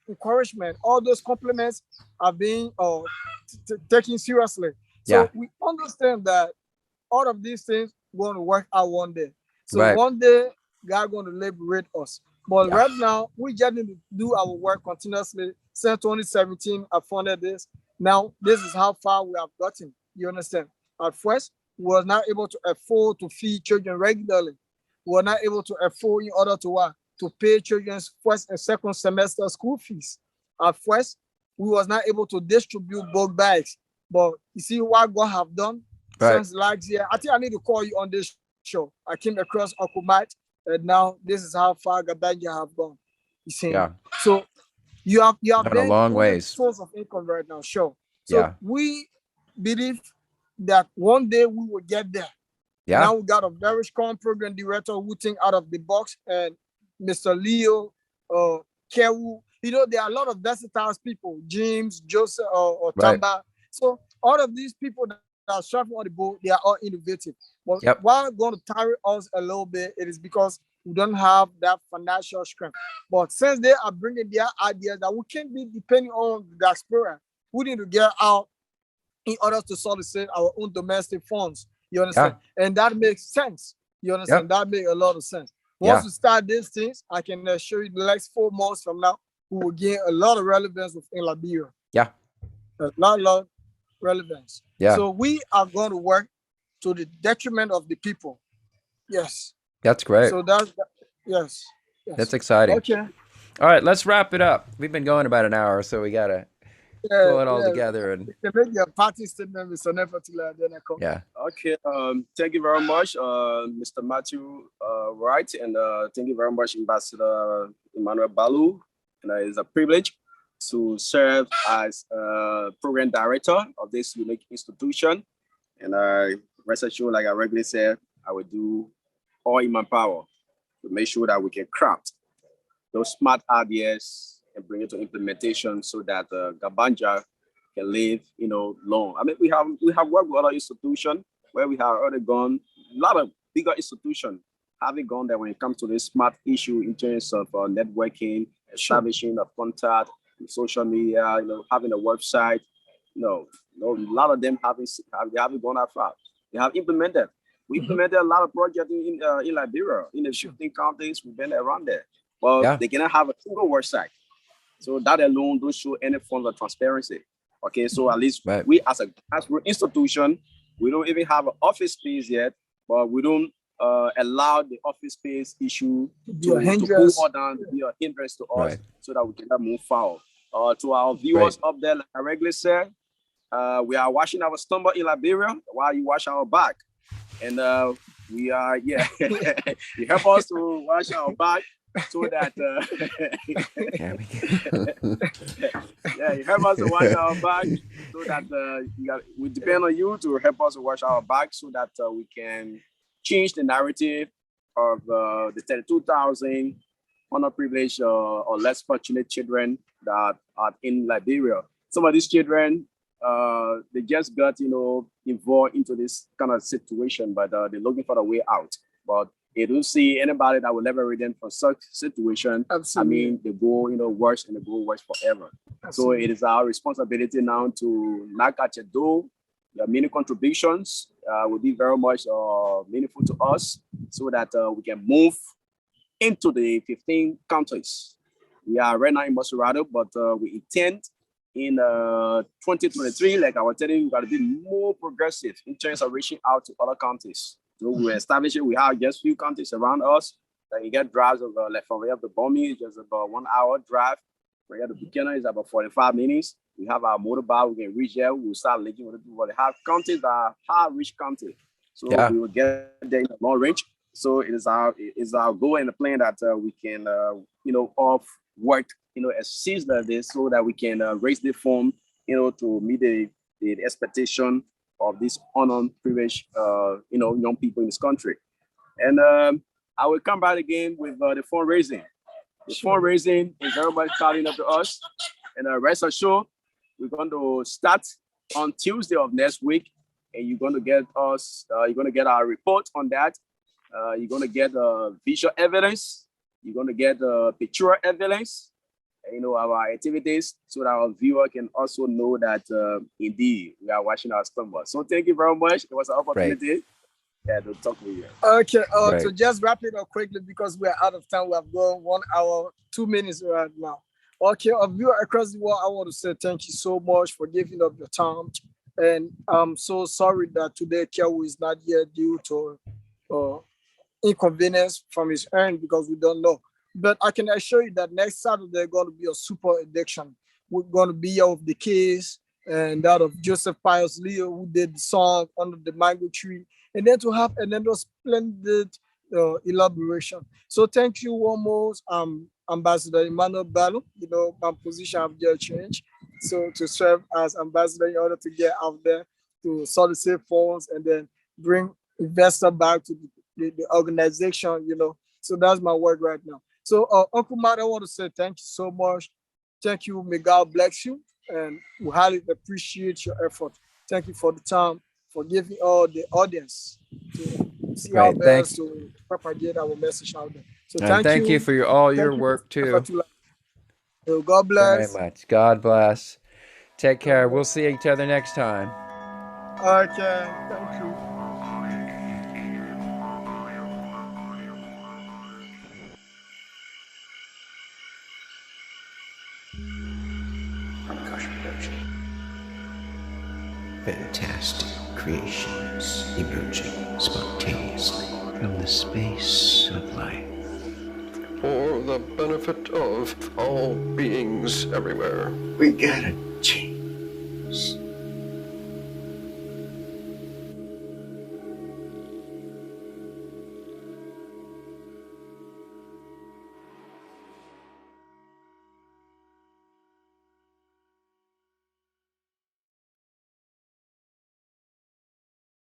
encouragement, all those compliments are being taken seriously. So we understand that all of these things going to work out one day. So one day God going to liberate us. But right now we just need to do our work continuously. Since 2017, I funded this. Now this is how far we have gotten. You understand? At first, we were not able to afford to feed children regularly. We were not able to afford in order to pay children's first and second semester school fees. At first, we was not able to distribute bulk bags. But you see what God have done since last year. I think I need to call you on this show. I came across Uncle Matt, and now this is how far Gabanja have gone. You see? So you have been a long ways. Source of income right now, sure. So we believe that one day we will get there. Now we got a very strong program director who think out of the box, and Mr. Leo, Kewu. You know, there are a lot of versatile people, James, Joseph, or Tamba. So all of these people that are surfing on the boat, they are all innovative. But what's going to tire us a little bit, it is because we don't have that financial strength. But since they are bringing their ideas that we can't be depending on the diaspora, we need to get out in order to solicit our own domestic funds. You understand? And that makes sense. You understand? That makes a lot of sense. Once we start these things, I can assure you the next 4 months from now, we will gain a lot of relevance within Liberia. A lot of relevance. So we are going to work to the detriment of the people. That's great. So that's That's exciting. Okay. All right, let's wrap it up. We've been going about an hour, so we got to pull it all together. And you can make your party statement with Nufeatalai, then I come. Okay. Thank you very much, Mr. Matthew Wright, and thank you very much, Ambassador Emmanuel Balo. And it's a privilege to serve as program director of this unique institution. And rest assured, like I regularly said, I will do all in my power to make sure that we can craft those smart ideas and bring it to implementation so that Gabanja can live, long. I mean, we have worked with other institutions where we have already gone, a lot of bigger institutions having gone there when it comes to this smart issue in terms of networking, establishing of contact, social media, having a website. A lot of them haven't gone that far. They have implemented. We implemented a lot of projects in Liberia, in the 15 counties. We've been around there. Well, they cannot have a single website. So that alone don't show any form of transparency. Okay, so at least we as an institution, we don't even have an office space yet, but we don't allow the office space issue to pull us down, to be a hindrance to us, so that we can move forward. To our viewers up there, like I regularly said, we are washing our stomach in Liberia while you wash our back. And we are, you help us to wash our back so that, you help us to wash our back so that we depend on you to help us to wash our back so that we can change the narrative of the 32,000 underprivileged or less fortunate children that are in Liberia. Some of these children they just got, involved into this kind of situation, but they're looking for a way out. But they don't see anybody that will liberate them from such situation. Absolutely. I mean, they go, worse and they go worse forever. Absolutely. So it is our responsibility now to knock at your door. Your many contributions will be very much meaningful to us so that we can move into the 15 countries. We are right now in Maserado, but we intend in 2023, like I was telling you, got to be more progressive in terms of reaching out to other countries. So we establish it. We have just few countries around us that you get drives of like from where the Bomi is just about 1 hour drive. Where the Buchanan is about 45 minutes. We have our motorbike. We can reach there. We'll start linking with people. They have countries that are high-reach countries. So we will get there in the long range. So it is our goal and the plan that we can, off work, as season like this so that we can raise the fund, to meet the expectation of this unknown privileged, young people in this country. And I will come back again with the fundraising. The fundraising is very much calling up to us. And rest assured, we're going to start on Tuesday of next week. And you're going to get our report on that. You're going to get visual evidence. You're going to get pictorial evidence, our activities, so that our viewer can also know that indeed we are watching our stomach. So thank you very much. It was an opportunity to talk with you. Okay, to just wrap it up quickly because we're out of time. We have gone 1 hour, 2 minutes right now. Okay, our viewer across the world, I want to say thank you so much for giving up your time. And I'm so sorry that today Kewu is not here due to inconvenience from his end because we don't know. But I can assure you that next Saturday there's going to be a super addiction. We're going to be here with the kids and that of Joseph Pius Leo, who did the song Under the Mango Tree, and then to have another splendid elaboration. So thank you almost, Ambassador Emmanuel Balo. My position have just changed. So to serve as ambassador in order to get out there to solicit funds and then bring investor back to the organization, So that's my work right now. So Uncle Matt, I want to say thank you so much. Thank you. May God bless you. And we highly appreciate your effort. Thank you for the time, for giving all the audience to see our best to propagate our message out there. So thank you for all your work too. So God bless. Very much. God bless. Take care. We'll see each other next time. Okay. Thank you. Pranakasha Productions. Fantastic creations emerging spontaneously from the space of life. For the benefit of all beings everywhere. We gotta